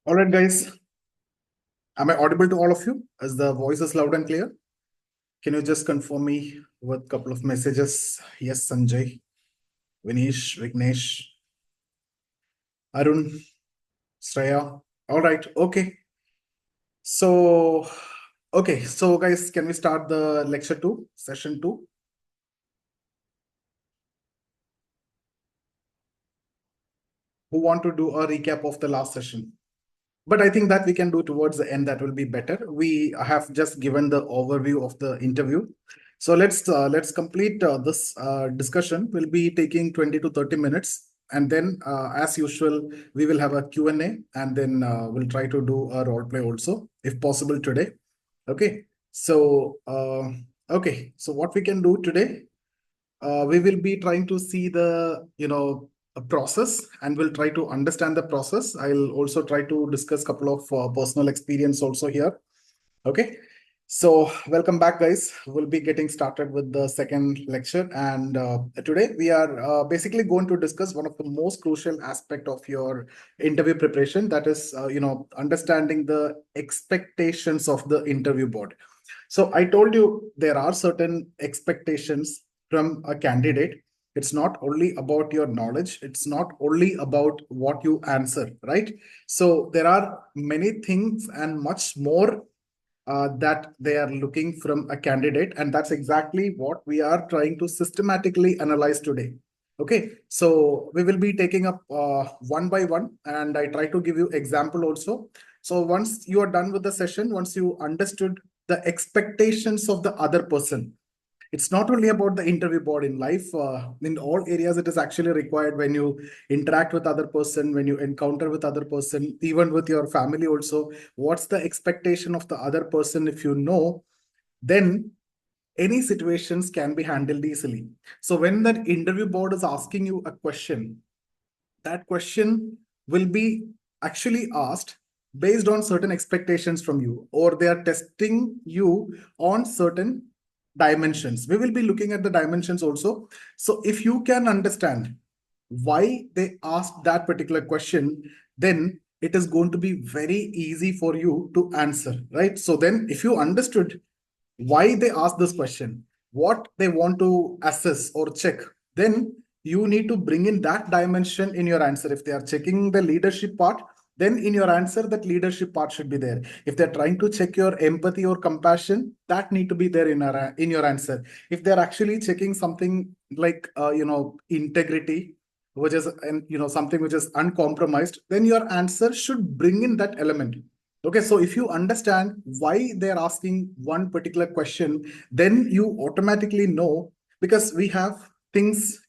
All right, guys. Am I audible to all of you? As the voice is loud and clear? Can you just confirm me with a couple of messages? Yes, Sanjay, Vinish, Vignesh, Arun, Shreya. All right. Okay. So, okay. So, guys, can we start the lecture two, session two? Who want to do a recap of the last session? But I think that we can do towards the end. That will be better. We have just given the overview of the interview. So let's complete this discussion. We'll be taking 20 to 30 minutes. And then, as usual, we will have a Q&A, and then we'll try to do a role play also, if possible, today. Okay. So what we can do today, we will be trying to see the a process, and we'll try to understand the process. I'll also try to discuss a couple of personal experience also here. Okay. So welcome back, guys. We'll be getting started with the second lecture, and today we are basically going to discuss one of the most crucial aspect of your interview preparation, that is understanding the expectations of the interview board. So I told you there are certain expectations from a candidate. It's not only about your knowledge, it's not only about what you answer, right? So there are many things and much more that they are looking from a candidate, and that's exactly what we are trying to systematically analyze today. Okay, so we will be taking up one by one, and I try to give you example also. So once you are done with the session, once you understood the expectations of the other person, it's not only about the interview board. In life, in all areas, it is actually required. When you interact with other person, when you encounter with other person, even with your family also, what's the expectation of the other person? If you know, then any situations can be handled easily. So when that interview board is asking you a question, that question will be actually asked based on certain expectations from you, or they are testing you on certain dimensions. We will be looking at the dimensions also. So if you can understand why they asked that particular question, then it is going to be very easy for you to answer, right? So then if you understood why they ask this question, what they want to assess or check, then you need to bring in that dimension in your answer. If they are checking the leadership part, then in your answer, that leadership part should be there. If they're trying to check your empathy or compassion, that need to be there in your answer. If they're actually checking something like integrity, which is, and something which is uncompromised, then your answer should bring in that element. Okay, so if you understand why they're asking one particular question, then you automatically know, because we have things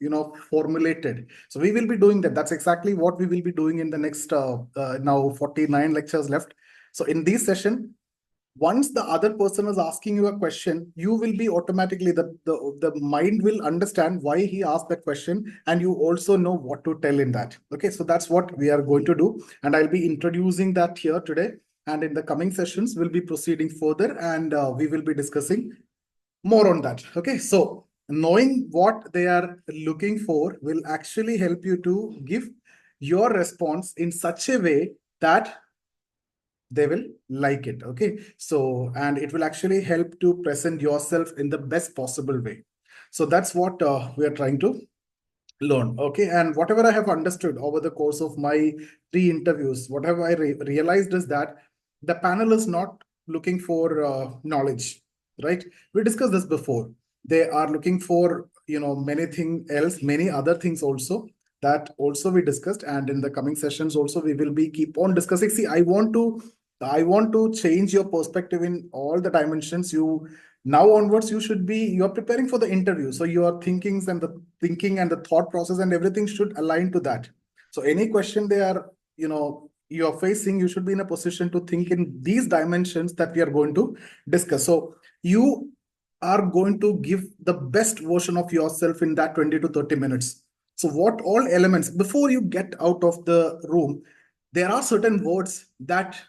formulated. So we will be doing that. That's exactly what we will be doing in the next now 49 lectures left. So in this session, once the other person is asking you a question, you will be automatically, the mind will understand why he asked that question, and you also know what to tell in that. Okay, so that's what we are going to do, and I'll be introducing that here today. And in the coming sessions, we'll be proceeding further, and we will be discussing more on that. Okay, so knowing what they are looking for will actually help you to give your response in such a way that they will like it. Okay, so, and it will actually help to present yourself in the best possible way. So that's what we are trying to learn. Okay, and whatever I have understood over the course of my 3 interviews, whatever I realized is that the panel is not looking for knowledge, right? We discussed this before. They are looking for many things else, many other things also, that also we discussed, and in the coming sessions also we will be keep on discussing. See, I want to change your perspective in all the dimensions. You, now onwards, you should be, you're preparing for the interview, so your thinking and the thought process and everything should align to that. So any question they are you're facing, you should be in a position to think in these dimensions that we are going to discuss. So you are going to give the best version of yourself in that 20 to 30 minutes. So what all elements, before you get out of the room, there are certain words that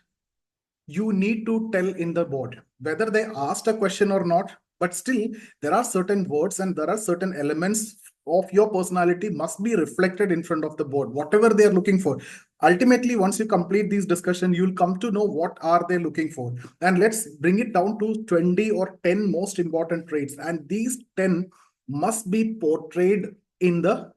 you need to tell in the board, whether they asked a question or not. But still, there are certain words and there are certain elements of your personality must be reflected in front of the board, whatever they are looking for. Ultimately, once you complete these discussion, you'll come to know what are they looking for. And let's bring it down to 20 or 10 most important traits. And these 10 must be portrayed in the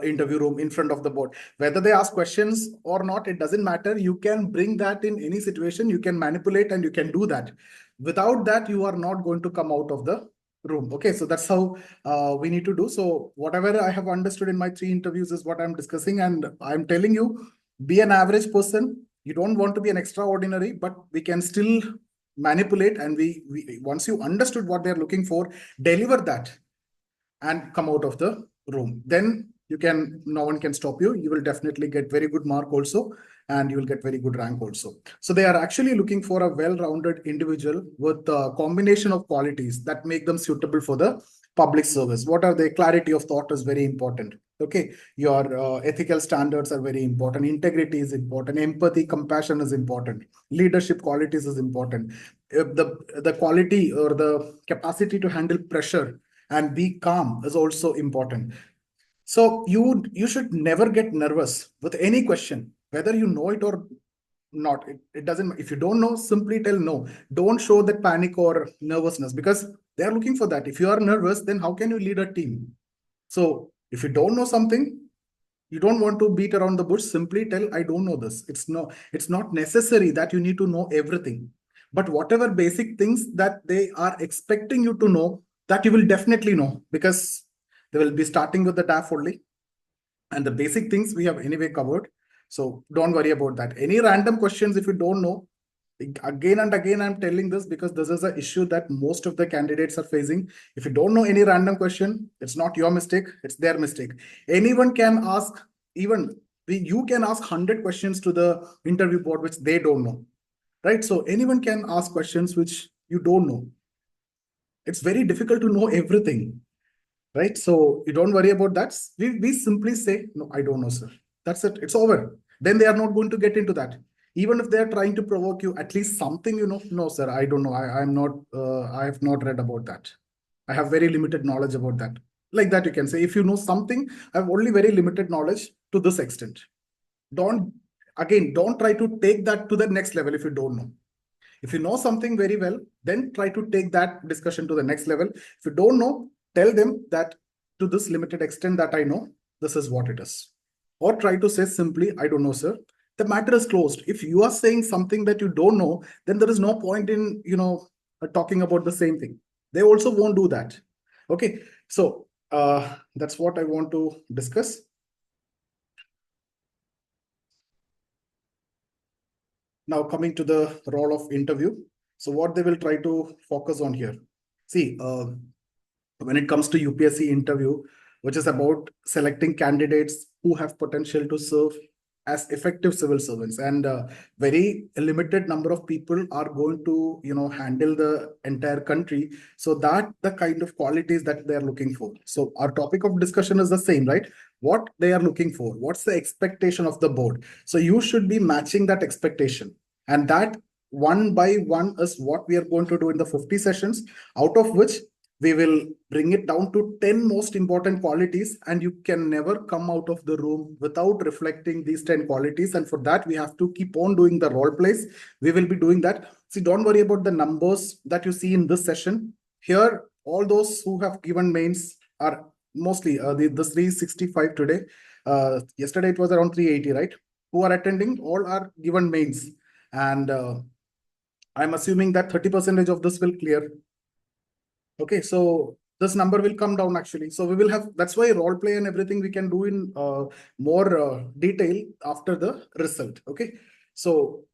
interview room in front of the board. Whether they ask questions or not, it doesn't matter. You can bring that in any situation. You can manipulate and you can do that. Without that, you are not going to come out of the room. Okay, so that's how we need to do. So whatever I have understood in my 3 interviews is what I'm discussing, and I'm telling you, be an average person. You don't want to be an extraordinary, but we can still manipulate, and we once you understood what they're looking for, deliver that and come out of the room. Then you can, no one can stop you. You will definitely get very good mark also, and you will get very good rank also. So they are actually looking for a well-rounded individual with a combination of qualities that make them suitable for the public service. What are they? Clarity of thought is very important. Okay, your ethical standards are very important. Integrity is important. Empathy, compassion is important. Leadership qualities is important. The quality or the capacity to handle pressure and be calm is also important. So you should never get nervous with any question, whether you know it or not. It doesn't. If you don't know, simply tell no. Don't show that panic or nervousness, because they are looking for that. If you are nervous, then how can you lead a team? So if you don't know something, you don't want to beat around the bush. Simply tell, I don't know this. It's not necessary that you need to know everything. But whatever basic things that they are expecting you to know, that you will definitely know, because they will be starting with the DAF only. And the basic things we have anyway covered. So don't worry about that. Any random questions, if you don't know, again and again, I'm telling this because this is an issue that most of the candidates are facing. If you don't know any random question, it's not your mistake, it's their mistake. Anyone can ask, even you can ask 100 questions to the interview board which they don't know, right? So anyone can ask questions which you don't know. It's very difficult to know everything, right? So you don't worry about that. We simply say, no, I don't know, sir. That's it. It's over. Then they are not going to get into that. Even if they're trying to provoke you, at least something, no, sir, I don't know. I'm not, I have not read about that. I have very limited knowledge about that. Like that, you can say, if you know something, I have only very limited knowledge to this extent. Don't try to take that to the next level if you don't know. If you know something very well, then try to take that discussion to the next level. If you don't know, tell them that to this limited extent that I know, this is what it is. Or try to say simply, I don't know, sir. The matter is closed. If you are saying something that you don't know, then there is no point in, talking about the same thing. They also won't do that. Okay. So that's what I want to discuss. Now coming to the role of interview. So what they will try to focus on here. See, when it comes to UPSC interview, which is about selecting candidates who have potential to serve as effective civil servants, and very limited number of people are going to handle the entire country. So that the kind of qualities that they are looking for. So our topic of discussion is the same, right? What they are looking for, what's the expectation of the board. So you should be matching that expectation, and that one by one is what we are going to do in the 50 sessions, out of which we will bring it down to 10 most important qualities, and you can never come out of the room without reflecting these 10 qualities. And for that, we have to keep on doing the role plays. We will be doing that. See, don't worry about the numbers that you see in this session. Here, all those who have given mains are mostly the 365 today. Yesterday, it was around 380, right? Who are attending, all are given mains. And I'm assuming that 30% of this will clear. Okay, so this number will come down actually. So we will have, that's why role play and everything we can do in more detail after the result. Okay, so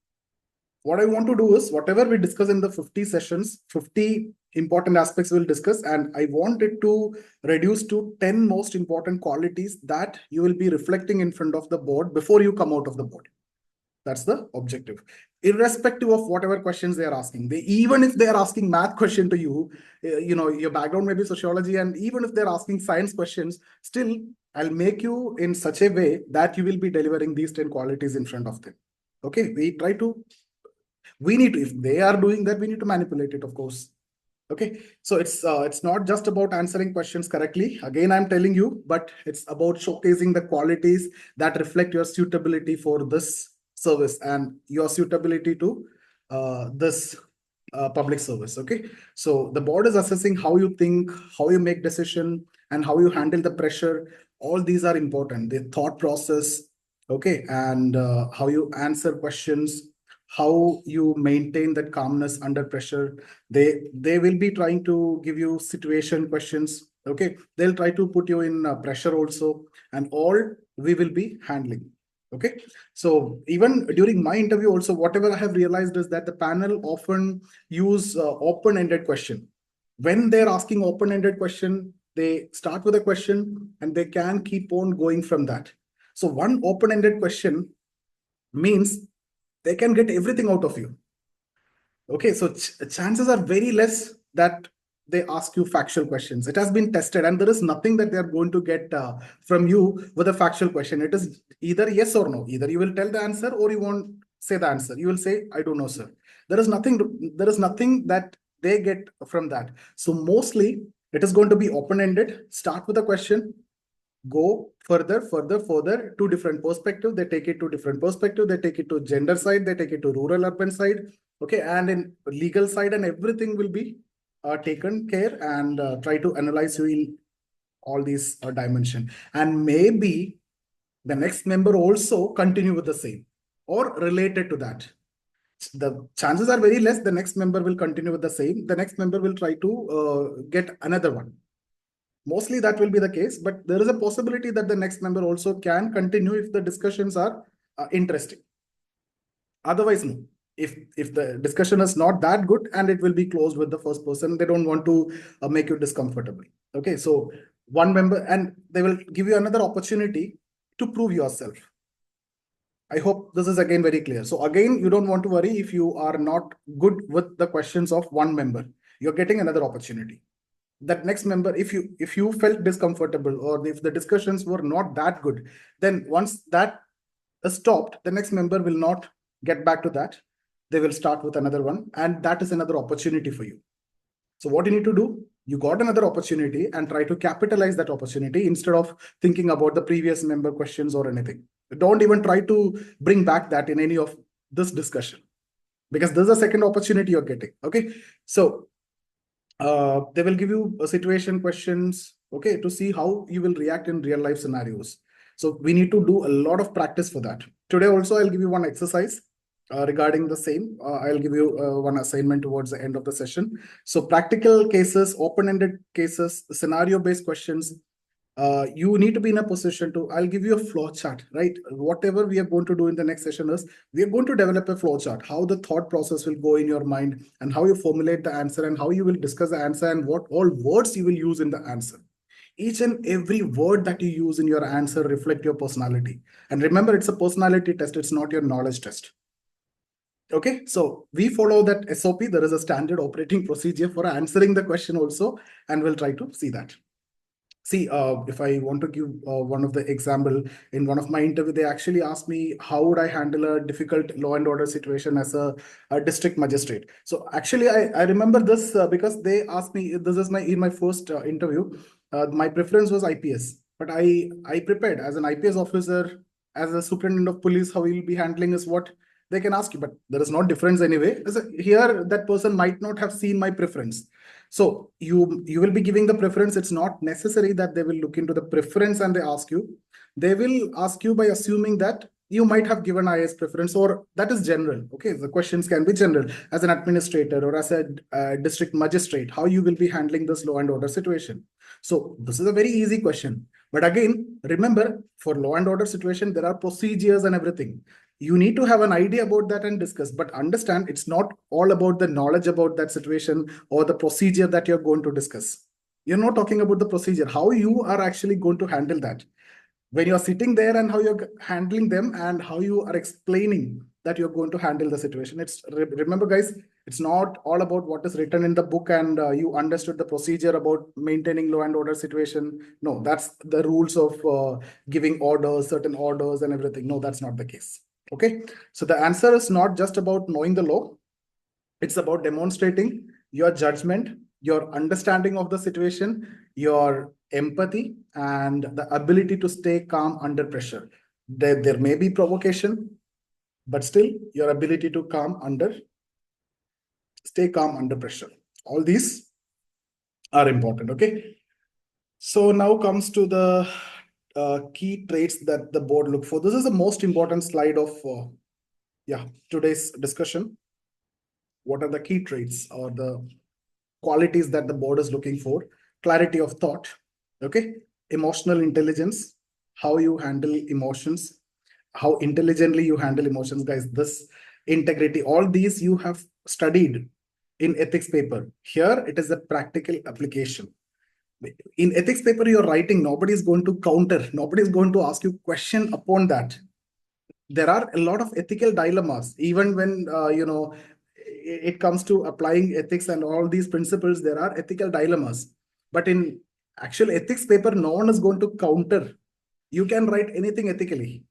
what I want to do is whatever we discuss in the 50 sessions, 50 important aspects we'll discuss, and I want it to reduce to 10 most important qualities that you will be reflecting in front of the board before you come out of the board. That's the objective. Irrespective of whatever questions they are asking, even if they are asking math question to you, your background may be sociology, and even if they're asking science questions, still I'll make you in such a way that you will be delivering these 10 qualities in front of them. Okay, we need to, if they are doing that, we need to manipulate it, of course. Okay, so it's not just about answering questions correctly. Again, I'm telling you, but it's about showcasing the qualities that reflect your suitability for this service and your suitability to this public service. Okay, so the board is assessing how you think, how you make decision, and how you handle the pressure. All these are important. The thought process, okay, and how you answer questions, how you maintain that calmness under pressure. They will be trying to give you situation questions. Okay, they'll try to put you in pressure also, and all we will be handling. Okay, so even during my interview also, whatever I have realized is that the panel often use open-ended question. When they're asking open-ended question, they start with a question and they can keep on going from that. So one open-ended question means they can get everything out of you. Okay, so chances are very less that they ask you factual questions. It has been tested, and there is nothing that they are going to get from you with a factual question. It is either yes or no. Either you will tell the answer or you won't say the answer. You will say, I don't know, sir. There is nothing. There is nothing that they get from that. So mostly it is going to be open-ended. Start with a question, go further to different perspective. They take it to different perspective. They take it to gender side. They take it to rural urban side. Okay, and in legal side, and everything will be taken care, and try to analyze you in all these dimension. And maybe the next member also continue with the same or related to that. The chances are very less the next member will continue with the same. The next member will try to get another one. Mostly that will be the case, but there is a possibility that the next member also can continue if the discussions are interesting. Otherwise, no. If the discussion is not that good and it will be closed with the first person, they don't want to make you discomfortable. Okay, so one member, and they will give you another opportunity to prove yourself. I hope this is again very clear. So again, you don't want to worry if you are not good with the questions of one member. You're getting another opportunity. That next member, if you felt discomfortable or if the discussions were not that good, then once that is stopped, the next member will not get back to that. They will start with another one, and that is another opportunity for you. So what you need to do, you got another opportunity and try to capitalize that opportunity instead of thinking about the previous member questions or anything. Don't even try to bring back that in any of this discussion, because there's a second opportunity you're getting. Okay, so they will give you situation questions, okay, to see how you will react in real life scenarios. So we need to do a lot of practice for that. Today also, I'll give you one exercise regarding the same. I'll give you one assignment towards the end of the session. So practical cases, open-ended cases, scenario-based questions. You need to be in a position to, I'll give you a flow chart, right? Whatever we are going to do in the next session is, we are going to develop a flow chart, how the thought process will go in your mind and how you formulate the answer and how you will discuss the answer and what all words you will use in the answer. Each and every word that you use in your answer reflect your personality. And remember, it's a personality test. It's not your knowledge test. Okay, so we follow that SOP. There is a standard operating procedure for answering the question also, and we'll try to see that. See, if I want to give one of the example, in one of my interview, they actually asked me, how would I handle a difficult law and order situation as a district magistrate? So actually, I remember this because they asked me, this is in my first interview, my preference was IPS, but I prepared as an IPS officer, as a superintendent of police, how he'll be handling is what they can ask you, but there is no difference anyway. Here, that person might not have seen my preference. So you will be giving the preference. It's not necessary that they will look into the preference and they ask you. They will ask you by assuming that you might have given IS preference, or that is general. Okay, the questions can be general. As an administrator or as a district magistrate, how you will be handling this law and order situation. So this is a very easy question. But again, remember, for law and order situation, there are procedures and everything. You need to have an idea about that and discuss, but understand it's not all about the knowledge about that situation or the procedure that you're going to discuss. You're not talking about the procedure, how you are actually going to handle that. When you're sitting there and how you're handling them and how you are explaining that you're going to handle the situation. Remember, guys, it's not all about what is written in the book and you understood the procedure about maintaining law and order situation. No, that's the rules of giving orders, certain orders and everything. No, that's not the case. Okay, so the answer is not just about knowing the law. It's about demonstrating your judgment, your understanding of the situation, your empathy, and the ability to stay calm under pressure. There may be provocation, but still your ability to stay calm under pressure. All these are important. Okay. So now comes to the key traits that the board look for. This is the most important slide of today's discussion. What are the key traits or the qualities that the board is looking for? Clarity of thought, okay, emotional intelligence, how you handle emotions, how intelligently you handle emotions, guys. This integrity, all these you have studied in ethics paper. Here it is a practical application. In ethics paper you're writing, nobody is going to counter, nobody is going to ask you question upon that. There are a lot of ethical dilemmas even when it comes to applying ethics and all these principles. There are ethical dilemmas, but in actual ethics paper no one is going to counter. You can write anything ethically,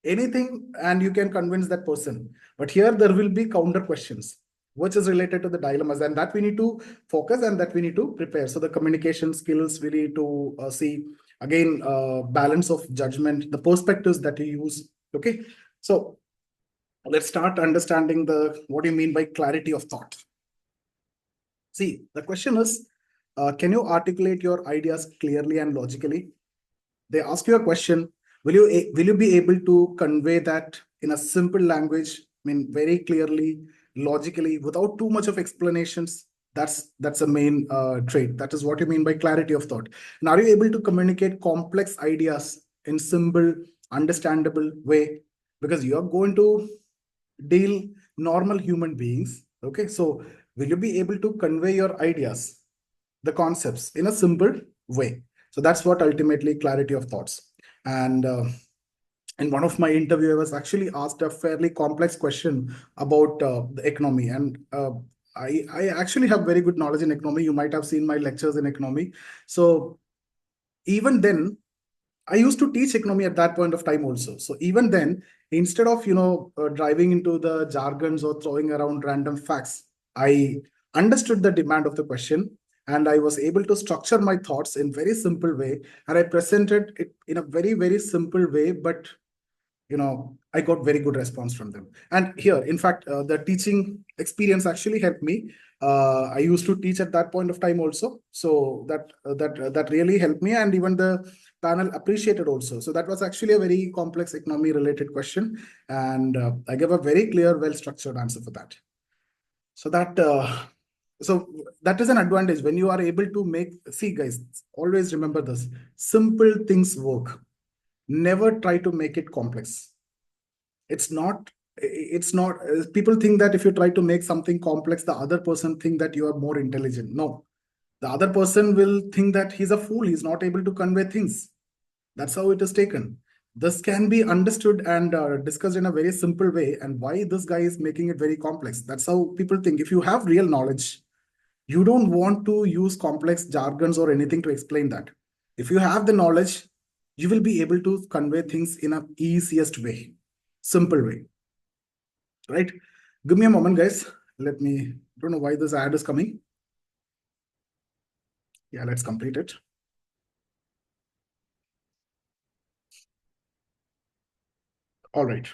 anything, and you can convince that person, but here there will be counter questions which is related to the dilemmas, and that we need to focus and that we need to prepare. So the communication skills we need to see, again, balance of judgment, the perspectives that you use. Okay, so let's start understanding the what do you mean by clarity of thought. See, the question is, can you articulate your ideas clearly and logically? They ask you a question. Will you be able to convey that in a simple language? I mean, very clearly, logically, without too much of explanations. That's a main trait. That is what you mean by clarity of thought. And are you able to communicate complex ideas in simple, understandable way? Because you are going to deal normal human beings. Okay, so will you be able to convey your ideas, the concepts, in a simple way? So that's what ultimately clarity of thoughts. And in one of my interview, I was actually asked a fairly complex question about the economy, and I actually have very good knowledge in economy. You might have seen my lectures in economy. So even then, I used to teach economy at that point of time also. So even then, instead of driving into the jargons or throwing around random facts, I understood the demand of the question, and I was able to structure my thoughts in very simple way, and I presented it in a very, very simple way. But I got very good response from them. And here, in fact, the teaching experience actually helped me. I used to teach at that point of time also, so that really helped me, and even the panel appreciated also. So that was actually a very complex economy related question, and I gave a very clear, well structured answer for that. So that is an advantage when you are able to make. See, guys, always remember this: simple things work. Never try to make it complex. It's not people think that if you try to make something complex, the other person think that you are more intelligent. No, the other person will think that he's a fool, he's not able to convey things. That's how it is taken. This can be understood and discussed in a very simple way, and why this guy is making it very complex. That's how people think. If you have real knowledge, you don't want to use complex jargons or anything to explain that. If you have the knowledge, you will be able to convey things in a easiest way, simple way, right? Give me a moment, guys. Let me, don't know why this ad is coming. Yeah, let's complete it. All right.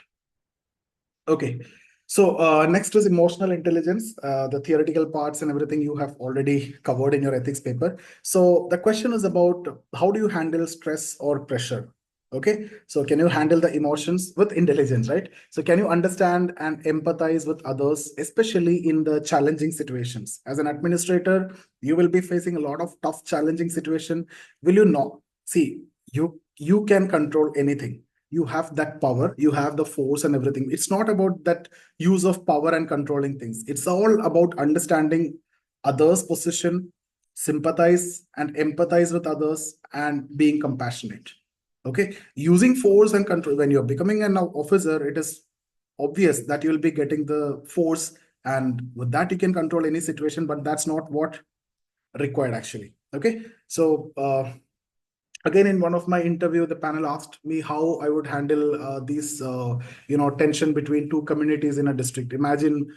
Okay. So next is emotional intelligence. The theoretical parts and everything you have already covered in your ethics paper. So the question is about how do you handle stress or pressure? Okay. So can you handle the emotions with intelligence, right? So can you understand and empathize with others, especially in the challenging situations? As an administrator, you will be facing a lot of tough, challenging situation. Will you not? See, you can control anything. You have that power, you have the force and everything. It's not about that use of power and controlling things. It's all about understanding others' position, sympathize and empathize with others, and being compassionate. Okay, using force and control. When you're becoming an officer, it is obvious that you'll be getting the force, and with that you can control any situation, but that's not what required actually. Okay, so Again, in one of my interview, the panel asked me how I would handle these, tension between two communities in a district. Imagine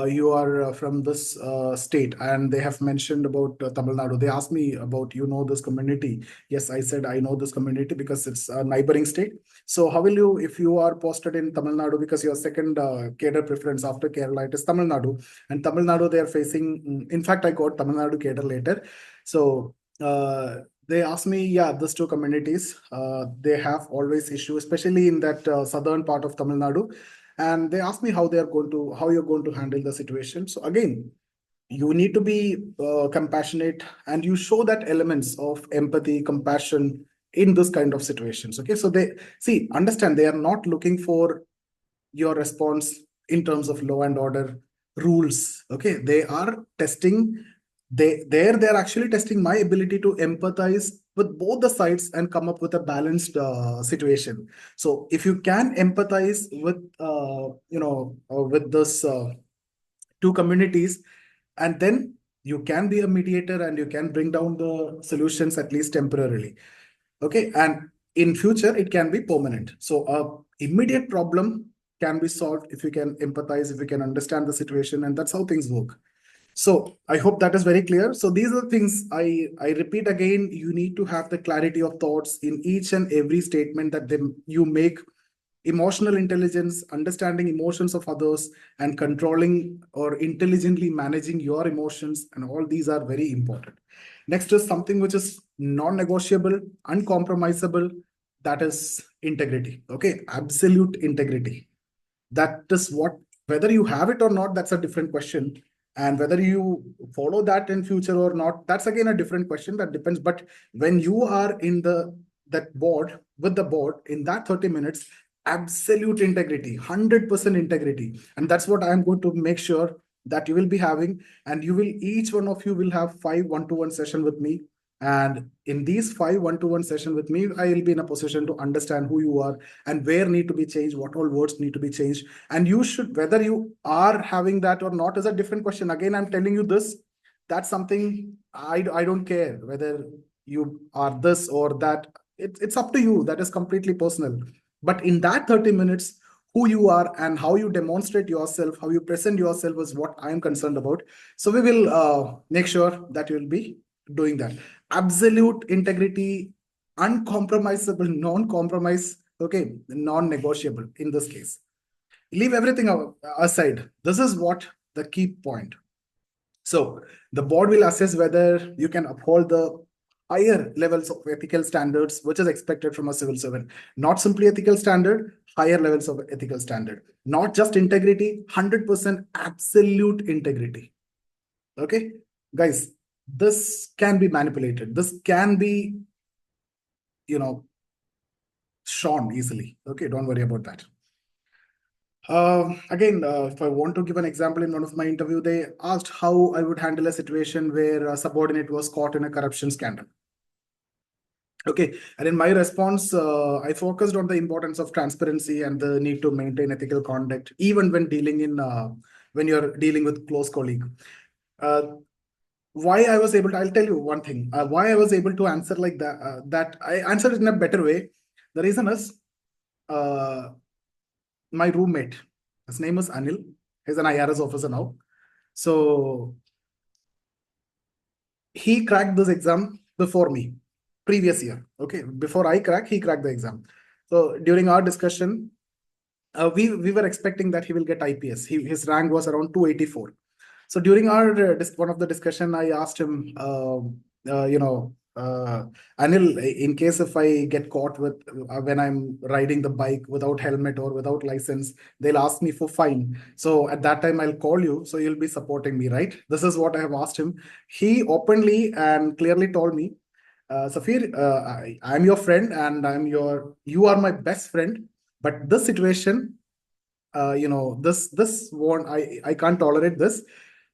you are from this state, and they have mentioned about Tamil Nadu. They asked me about, this community. Yes, I said I know this community because it's a neighboring state. So how will you, if you are posted in Tamil Nadu, because your second cadre preference after Kerala, it is Tamil Nadu, and Tamil Nadu they are facing. In fact, I got Tamil Nadu cadre later. So. They asked me, yeah, these two communities, they have always issue, especially in that southern part of Tamil Nadu. And they asked me how you're going to handle the situation. So again, you need to be compassionate, and you show that elements of empathy, compassion in this kind of situations. Okay, so understand, they are not looking for your response in terms of law and order rules. Okay, they are testing, they're actually testing my ability to empathize with both the sides and come up with a balanced situation. So if you can empathize with with this two communities, and then you can be a mediator and you can bring down the solutions at least temporarily. Okay, and in future it can be permanent. So immediate problem can be solved if you can empathize, if you can understand the situation, and that's how things work. So I hope that is very clear. So these are the things I repeat again. You need to have the clarity of thoughts in each and every statement that you make. Emotional intelligence, understanding emotions of others, and controlling or intelligently managing your emotions, and all these are very important. Next is something which is non-negotiable, uncompromisable. That is integrity. Okay, absolute integrity. That is what, whether you have it or not, that's a different question. And whether you follow that in future or not, that's again a different question. That depends. But when you are in that board, with the board in that 30 minutes, absolute integrity, 100% integrity. And that's what I'm going to make sure that you will be having. And each one of you will have 5 one-to-one session with me. And in these 5 one-to-one session with me, I will be in a position to understand who you are and where need to be changed, what all words need to be changed. And you should, whether you are having that or not is a different question. Again, I'm telling you this, that's something I don't care whether you are this or that. It's up to you. That is completely personal. But in that 30 minutes, who you are and how you demonstrate yourself, how you present yourself is what I'm concerned about. So we will make sure that you'll be doing that. Absolute integrity, uncompromisable, non-compromise, okay, non-negotiable in this case. Leave everything aside. This is what the key point. So the board will assess whether you can uphold the higher levels of ethical standards, which is expected from a civil servant. Not simply ethical standard, higher levels of ethical standard. Not just integrity, 100% absolute integrity. Okay, guys, this can be manipulated. This can be, shown easily. Okay, don't worry about that. Again, if I want to give an example, in one of my interview, they asked how I would handle a situation where a subordinate was caught in a corruption scandal. Okay, and in my response, I focused on the importance of transparency and the need to maintain ethical conduct, even when when you're dealing with close colleague. Why I was able to, I'll tell you one thing. Why I was able to answer like that I answered it in a better way. The reason is, my roommate, his name is Anil. He's an IRS officer now. So he cracked this exam before me, previous year. Okay, before I crack, he cracked the exam. So during our discussion, we were expecting that he will get IPS. His rank was around 284. So during our one of the discussion, I asked him, Anil, in case if I get caught with when I'm riding the bike without helmet or without license, they'll ask me for fine. So at that time, I'll call you. So you'll be supporting me, right? This is what I have asked him. He openly and clearly told me, Safir, I'm your friend and you are my best friend. But this situation, this won't, I can't tolerate this.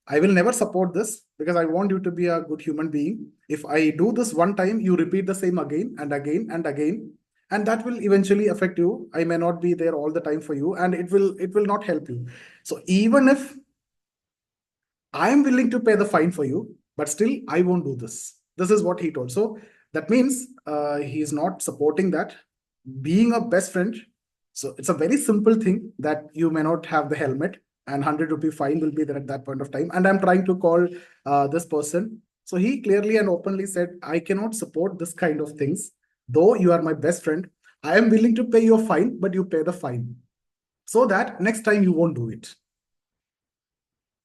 I will never support this because I want you to be a good human being. If I do this one time, you repeat the same again and again and again, and that will eventually affect you. I may not be there all the time for you, and it will not help you. So even if I am willing to pay the fine for you, but still I won't do this. This is what he told. So That means he's not supporting that. Being a best friend, so it's a very simple thing that you may not have the helmet and 100 rupee fine will be there at that point of time. And I'm trying to call this person. So he clearly and openly said, I cannot support this kind of things. Though you are my best friend, I am willing to pay your fine, but you pay the fine so that next time you won't do it.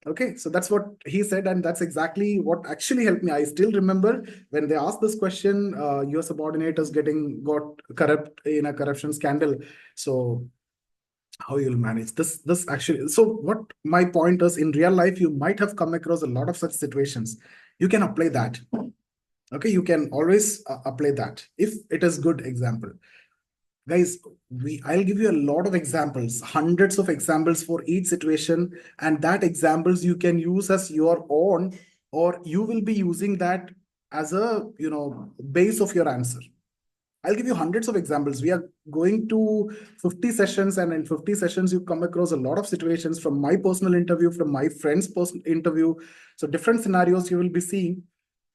Okay, so that's what he said, and that's exactly what actually helped me. I still remember when they asked this question, your subordinate is got corrupt in a corruption scandal. So how you'll manage this actually. So what my point is, in real life, you might have come across a lot of such situations. You can apply that. Okay, you can always apply that if it is good example. Guys, I'll give you a lot of examples, hundreds of examples for each situation, and that examples you can use as your own, or you will be using that as a base of your answer. I'll give you hundreds of examples. We are going to 50 sessions, and in 50 sessions, you come across a lot of situations from my personal interview, from my friend's personal interview. So different scenarios you will be seeing.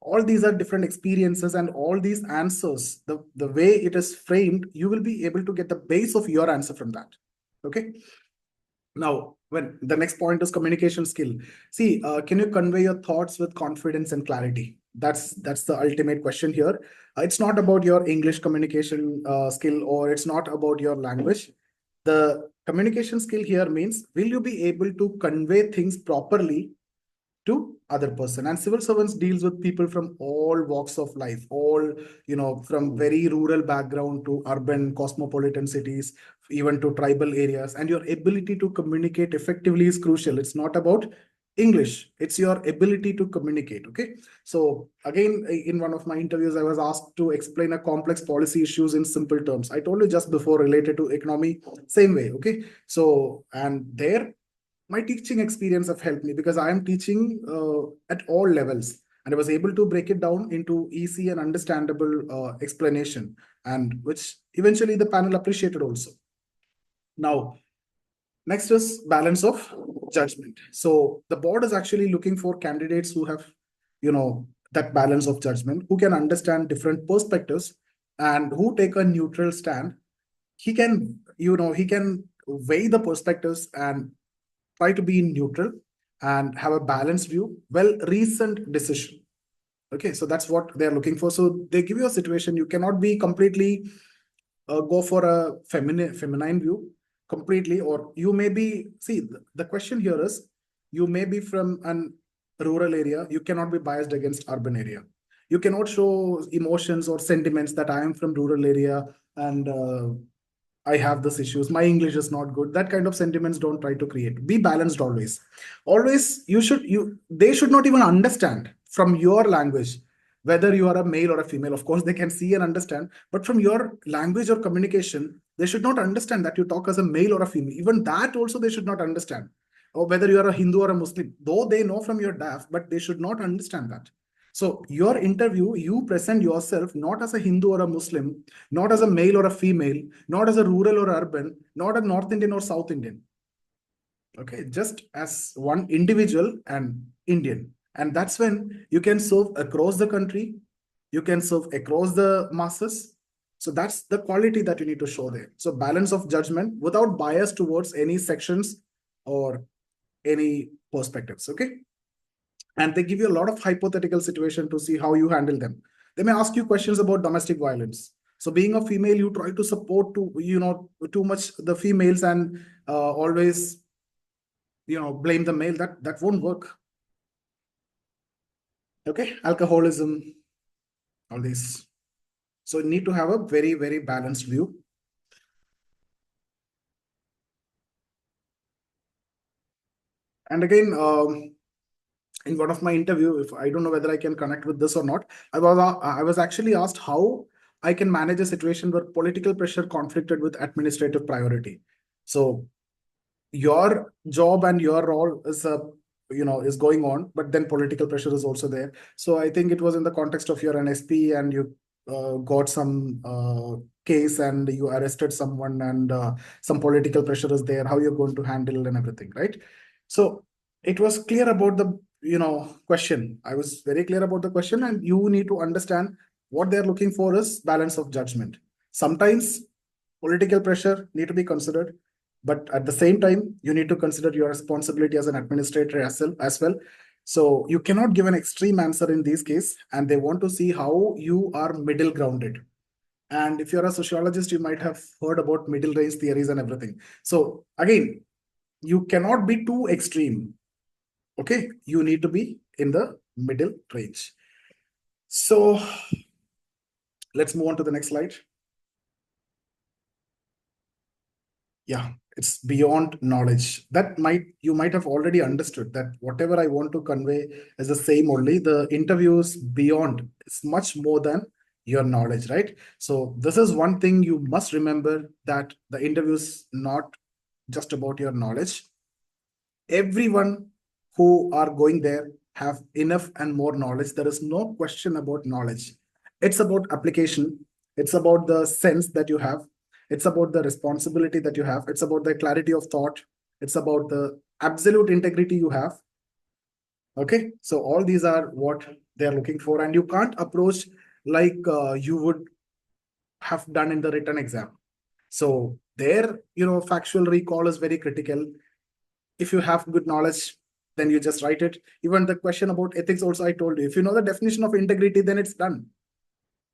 All these are different experiences, and all these answers, the way it is framed, you will be able to get the base of your answer from that. Okay. Now, when the next point is communication skill. See, can you convey your thoughts with confidence and clarity? That's the ultimate question here. It's not about your English communication skill, or it's not about your language. The communication skill here means, will you be able to convey things properly to other person? And civil servants deals with people from all walks of life, all from very rural background to urban cosmopolitan cities, even to tribal areas. And your ability to communicate effectively is crucial. It's not about English, it's your ability to communicate. Okay, so again, in one of my interviews, I was asked to explain a complex policy issues in simple terms. I told you just before, related to economy, same way. Okay, so and there my teaching experience have helped me, because I am teaching at all levels, and I was able to break it down into easy and understandable explanation, and which eventually the panel appreciated also. Now, next is balance of judgment. So the board is actually looking for candidates who have, that balance of judgment, who can understand different perspectives and who take a neutral stand. He can, he can weigh the perspectives and try to be neutral and have a balanced view, well-reasoned decision. Okay, so that's what they're looking for. So they give you a situation. You cannot be completely go for a feminine view completely, or you may be, see, the question here is, you may be from an rural area, you cannot be biased against urban area. You cannot show emotions or sentiments that I am from rural area and I have this issues, my English is not good. That kind of sentiments don't try to create. Be balanced always. Always they should not even understand from your language whether you are a male or a female. Of course, they can see and understand, but from your language or communication, they should not understand that you talk as a male or a female. Even that also they should not understand. Or whether you are a Hindu or a Muslim, though they know from your DAF, but they should not understand that. So your interview, you present yourself not as a Hindu or a Muslim, not as a male or a female, not as a rural or urban, not a North Indian or South Indian. Okay, just as one individual and Indian. And that's when you can serve across the country, you can serve across the masses. So that's the quality that you need to show there. So balance of judgment without bias towards any sections or any perspectives. Okay. And they give you a lot of hypothetical situation to see how you handle them. They may ask you questions about domestic violence. So being a female, you try to support too much the females and always blame the male. That won't work. Okay, alcoholism, all these. So you need to have a very, very balanced view. And again, in one of my interview, if I don't know whether I can connect with this or not, I was actually asked how I can manage a situation where political pressure conflicted with administrative priority. So your job and your role is going on, but then political pressure is also there. So I think it was in the context of you're an SP and you got some case and you arrested someone and some political pressure is there, how you're going to handle and everything, right? So it was clear about the question. I was very clear about the question, and you need to understand what they're looking for is balance of judgment. Sometimes political pressure need to be considered, but at the same time, you need to consider your responsibility as an administrator as well. So you cannot give an extreme answer in this case, and they want to see how you are middle grounded. And if you're a sociologist, you might have heard about middle range theories and everything. So again, you cannot be too extreme. Okay, you need to be in the middle range. So let's move on to the next slide. Yeah, it's beyond knowledge. That you might have already understood that whatever I want to convey is the same only. The interviews beyond, it's much more than your knowledge, right? So this is one thing you must remember, that the interview is not just about your knowledge. Everyone who are going there have enough and more knowledge. There is no question about knowledge. It's about application. It's about the sense that you have. It's about the responsibility that you have. It's about the clarity of thought. It's about the absolute integrity you have. Okay, so all these are what they're looking for, and you can't approach like you would have done in the written exam. So there, factual recall is very critical. If you have good knowledge, then you just write it. Even the question about ethics also, I told you, if you know the definition of integrity, then it's done.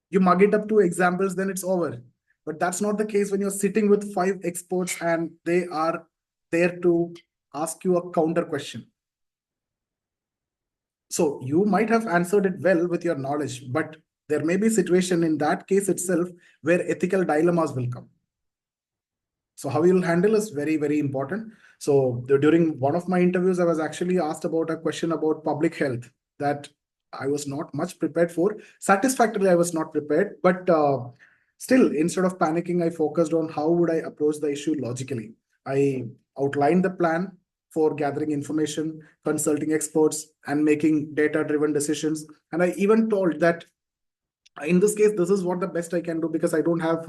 You mug it up to examples, then it's over. But that's not the case when you're sitting with 5 experts and they are there to ask you a counter question. So you might have answered it well with your knowledge, but there may be a situation in that case itself where ethical dilemmas will come. So how you'll handle is very, very important. So during one of my interviews, I was actually asked about a question about public health that I was not much prepared for. Satisfactorily, I was not prepared, but still, instead of panicking, I focused on how would I approach the issue logically. I outlined the plan for gathering information, consulting experts, and making data-driven decisions. And I even told that in this case, this is what the best I can do, because I don't have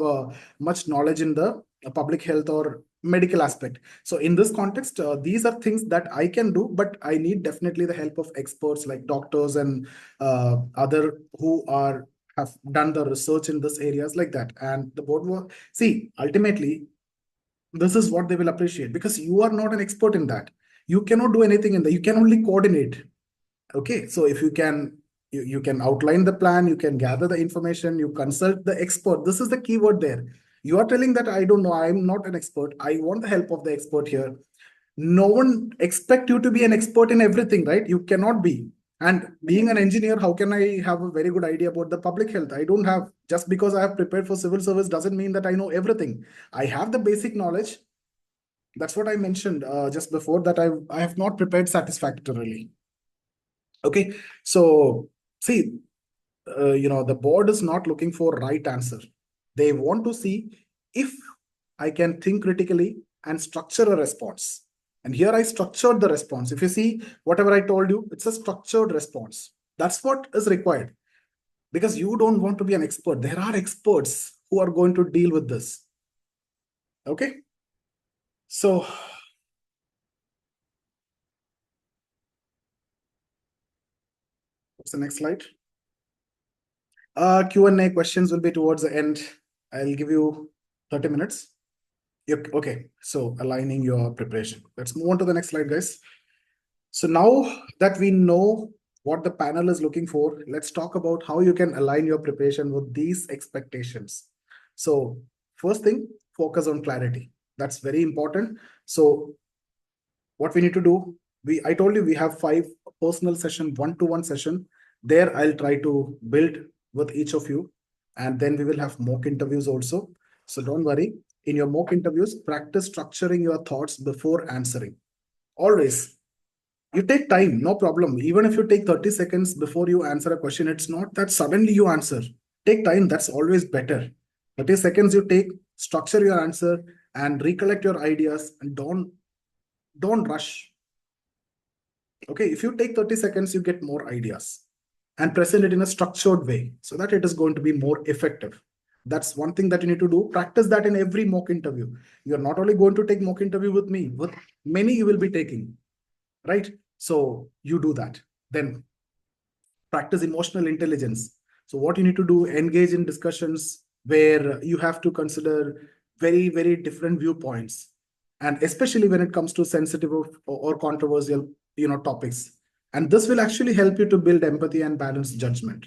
much knowledge in the public health or medical aspect. So in this context, these are things that I can do, but I need definitely the help of experts like doctors and other who have done the research in this areas like that. And the board will see, ultimately, this is what they will appreciate, because you are not an expert in that. You cannot do anything in that. You can only coordinate. Okay, so if you can, you can outline the plan, you can gather the information, you consult the expert. This is the keyword there. You are telling that I don't know, I'm not an expert. I want the help of the expert here. No one expect you to be an expert in everything, right? You cannot be. And being an engineer, how can I have a very good idea about the public health? I don't have. Just because I have prepared for civil service doesn't mean that I know everything. I have the basic knowledge. That's what I mentioned just before, that I have not prepared satisfactorily. Okay, so see, the board is not looking for right answer. They want to see if I can think critically and structure a response. And here I structured the response. If you see whatever I told you, it's a structured response. That's what is required, because you don't want to be an expert. There are experts who are going to deal with this. Okay, so what's the next slide? Q&A questions will be towards the end. I'll give you 30 minutes. Yep. Okay, so aligning your preparation. Let's move on to the next slide, guys. So now that we know what the panel is looking for, let's talk about how you can align your preparation with these expectations. So first thing, focus on clarity. That's very important. So what we need to do, I told you we have 5 personal session, one-to-one session. There I'll try to build with each of you, and then we will have mock interviews also. So don't worry. In your mock interviews, practice structuring your thoughts before answering. Always. You take time, no problem. Even if you take 30 seconds before you answer a question, it's not that suddenly you answer. Take time, that's always better. 30 seconds you take, structure your answer, and recollect your ideas, and don't rush. Okay, if you take 30 seconds, you get more ideas, and present it in a structured way so that it is going to be more effective. That's one thing that you need to do. Practice that in every mock interview. You're not only going to take mock interview with me, with many you will be taking, right? So you do that. Then practice emotional intelligence. So what you need to do, engage in discussions where you have to consider very, very different viewpoints. And especially when it comes to sensitive or controversial, topics. And this will actually help you to build empathy and balanced judgment.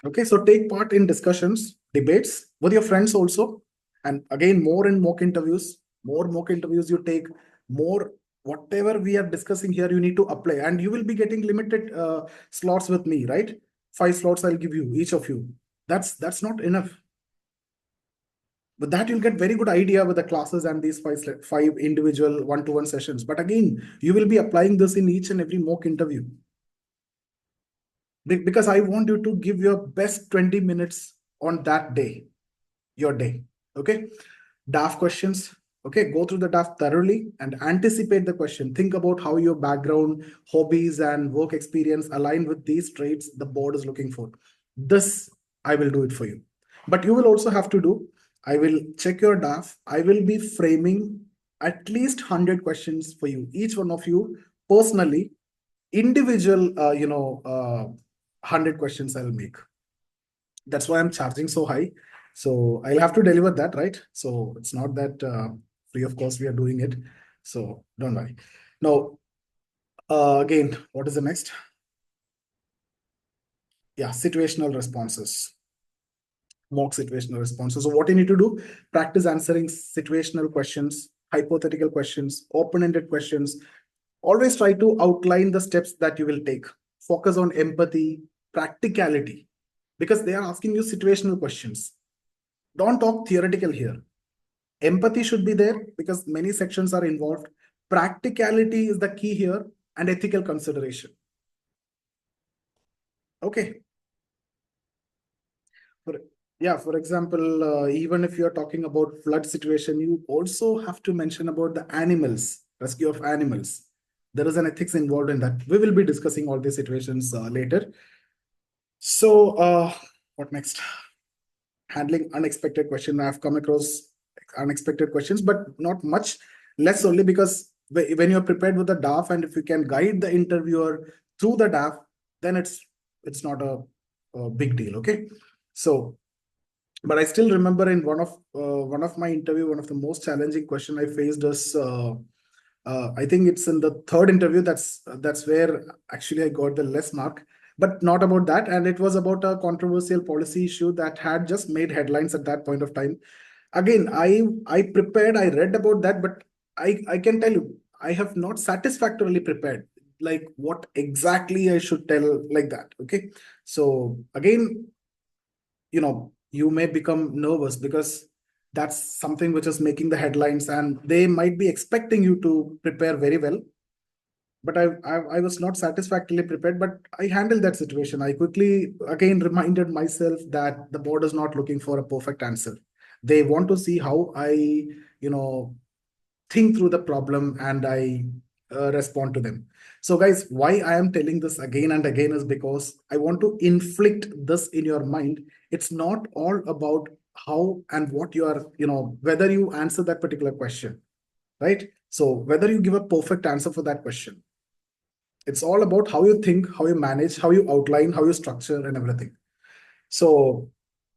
Okay, so take part in discussions, debates with your friends also. And again, more and mock interviews, more mock interviews you take, more whatever we are discussing here, you need to apply. And you will be getting limited slots with me, right? 5 slots I'll give you, each of you. That's not enough. With that, you'll get very good idea with the classes and these five individual one-to-one sessions. But again, you will be applying this in each and every mock interview. Because I want you to give your best 20 minutes on that day, your day. Okay. DAF questions. Okay. Go through the DAF thoroughly and anticipate the question. Think about how your background, hobbies, and work experience align with these traits the board is looking for. This, I will do it for you. But you will also have to do, I will check your DAF. I will be framing at least 100 questions for you, each one of you personally, individual, 100 questions I'll make. That's why I'm charging so high. So I'll have to deliver that, right? So it's not that free of course we are doing it. So don't worry. Now, again, what is the next? Yeah, situational responses. Mock situational responses. So what you need to do, practice answering situational questions, hypothetical questions, open-ended questions. Always try to outline the steps that you will take. Focus on empathy, practicality, because they are asking you situational questions. Don't talk theoretical here. Empathy should be there because many sections are involved. Practicality is the key here, and ethical consideration. Okay. For example, even if you're talking about flood situation, you also have to mention about the animals, rescue of animals. There is an ethics involved in that. We will be discussing all these situations later. So what next? Handling unexpected question. I've come across unexpected questions, but not much, less only because when you're prepared with the DAF and if you can guide the interviewer through the DAF, then it's not a big deal. Okay. So, but I still remember in one of my interview, one of the most challenging question I faced is I think it's in the third interview. That's where actually I got the less mark, but not about that. And it was about a controversial policy issue that had just made headlines at that point of time. Again, I prepared, I read about that, but I can tell you, I have not satisfactorily prepared, like what exactly I should tell, like that. Okay. So again, you may become nervous because that's something which is making the headlines and they might be expecting you to prepare very well. But I was not satisfactorily prepared, but I handled that situation. I quickly again reminded myself that the board is not looking for a perfect answer. They want to see how I, think through the problem and I respond to them. So guys, why I am telling this again and again is because I want to inflict this in your mind. It's not all about how and what you are, whether you answer that particular question, right? So whether you give a perfect answer for that question, it's all about how you think, how you manage, how you outline, how you structure and everything. So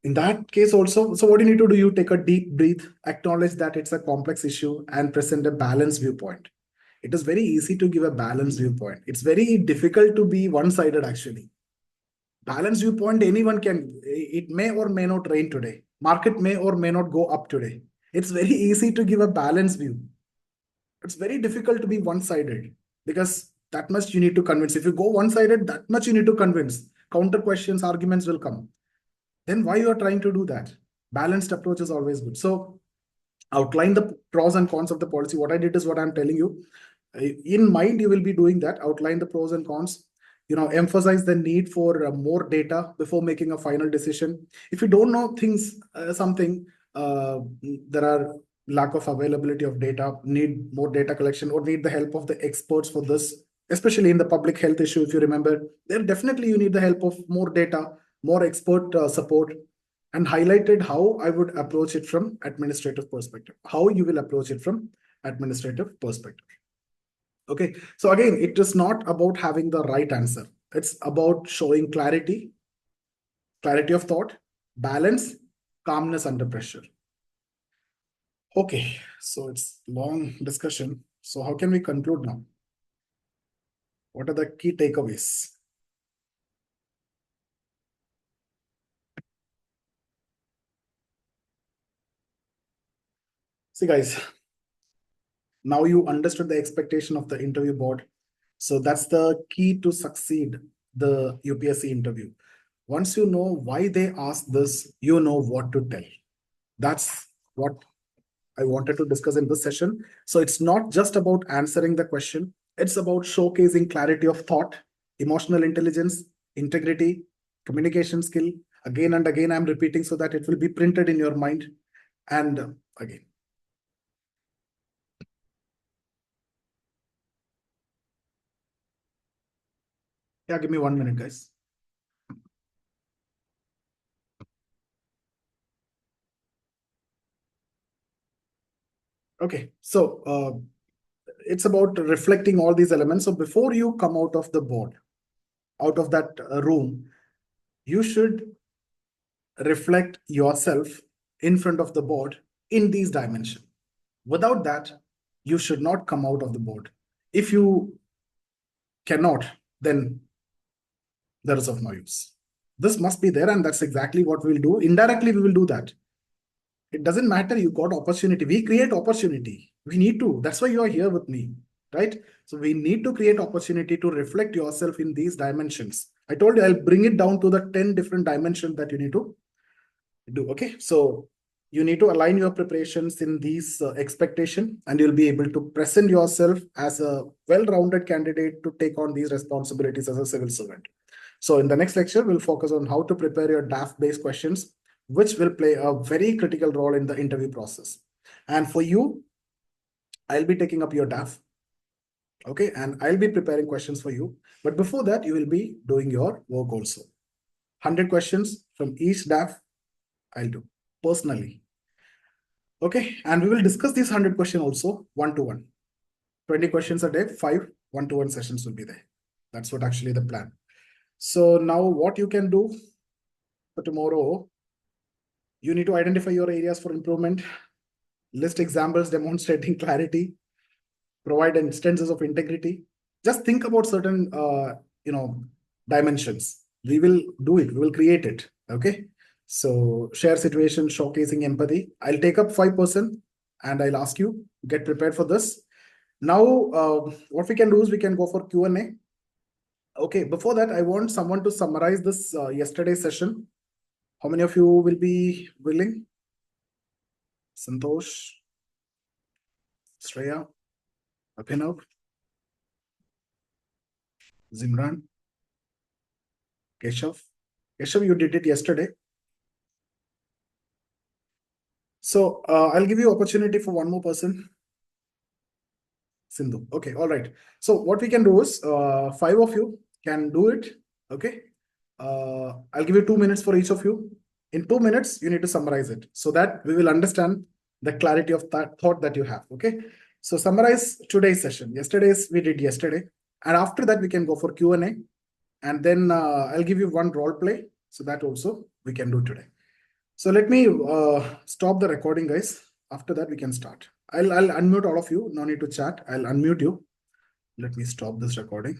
in that case also, so what you need to do, you take a deep breath, acknowledge that it's a complex issue and present a balanced viewpoint. It is very easy to give a balanced viewpoint. It's very difficult to be one-sided actually. Balanced viewpoint, anyone can, it may or may not rain today. Market may or may not go up today. It's very easy to give a balanced view. It's very difficult to be one-sided because that much you need to convince. If you go one-sided, that much you need to convince. Counter questions, arguments will come. Then why you are trying to do that? Balanced approach is always good. So outline the pros and cons of the policy. What I did is what I'm telling you. In mind, you will be doing that. Outline the pros and cons. Emphasize the need for more data before making a final decision. If you don't know things, there are lack of availability of data, need more data collection, or need the help of the experts for this, especially in the public health issue. If you remember, there definitely you need the help of more data, more expert support, and highlighted how I would approach it from administrative perspective, how you will approach it from administrative perspective. Okay, so again, it is not about having the right answer. It's about showing clarity of thought, balance, calmness under pressure. Okay, so it's long discussion. So how can we conclude now? What are the key takeaways? See, guys, now you understood the expectation of the interview board. So that's the key to succeed the UPSC interview. Once you know why they asked this, you know what to tell. That's what I wanted to discuss in this session. So it's not just about answering the question, it's about showcasing clarity of thought, emotional intelligence, integrity, communication skill. Again and again, I'm repeating so that it will be printed in your mind. And again. Yeah, give me 1 minute, guys. Okay, so it's about reflecting all these elements. So before you come out of the board, out of that room, you should reflect yourself in front of the board in these dimensions. Without that, you should not come out of the board. If you cannot, then there is of no use. This must be there, and that's exactly what we'll do. Indirectly, we will do that. It doesn't matter, you got opportunity. We create opportunity. We need to. That's why you are here with me, right? So we need to create opportunity to reflect yourself in these dimensions. I told you I'll bring it down to the 10 different dimensions that you need to do. Okay, so you need to align your preparations in these expectation, and you'll be able to present yourself as a well-rounded candidate to take on these responsibilities as a civil servant. So in the next lecture, we'll focus on how to prepare your DAF-based questions, which will play a very critical role in the interview process. And for you, I'll be taking up your DAF. Okay, and I'll be preparing questions for you. But before that, you will be doing your work also. 100 questions from each DAF I'll do personally. Okay, and we will discuss these 100 questions also one-to-one. 20 questions a day, 5 one-to-one sessions will be there. That's what actually the plan. So now what you can do for tomorrow, you need to identify your areas for improvement, list examples demonstrating clarity, provide instances of integrity. Just think about certain, dimensions. We will do it. We will create it. Okay. So share situation, showcasing empathy. I'll take up 5% and I'll ask you, get prepared for this. Now, what we can do is we can go for Q&A. Okay, before that, I want someone to summarize this yesterday's session. How many of you will be willing? Santosh, Shreya, Abhinav, Zimran, Keshav. Keshav, you did it yesterday. So I'll give you opportunity for one more person. Sindhu. Okay, all right. So what we can do is 5 of you can do it. Okay. I'll give you 2 minutes for each of you. In 2 minutes, you need to summarize it so that we will understand the clarity of that thought that you have. Okay. So summarize today's session. Yesterday's we did yesterday. And after that, we can go for Q&A. And then I'll give you one role play. So that also we can do today. So let me stop the recording, guys. After that, we can start. I'll unmute all of you. No need to chat. I'll unmute you. Let me stop this recording.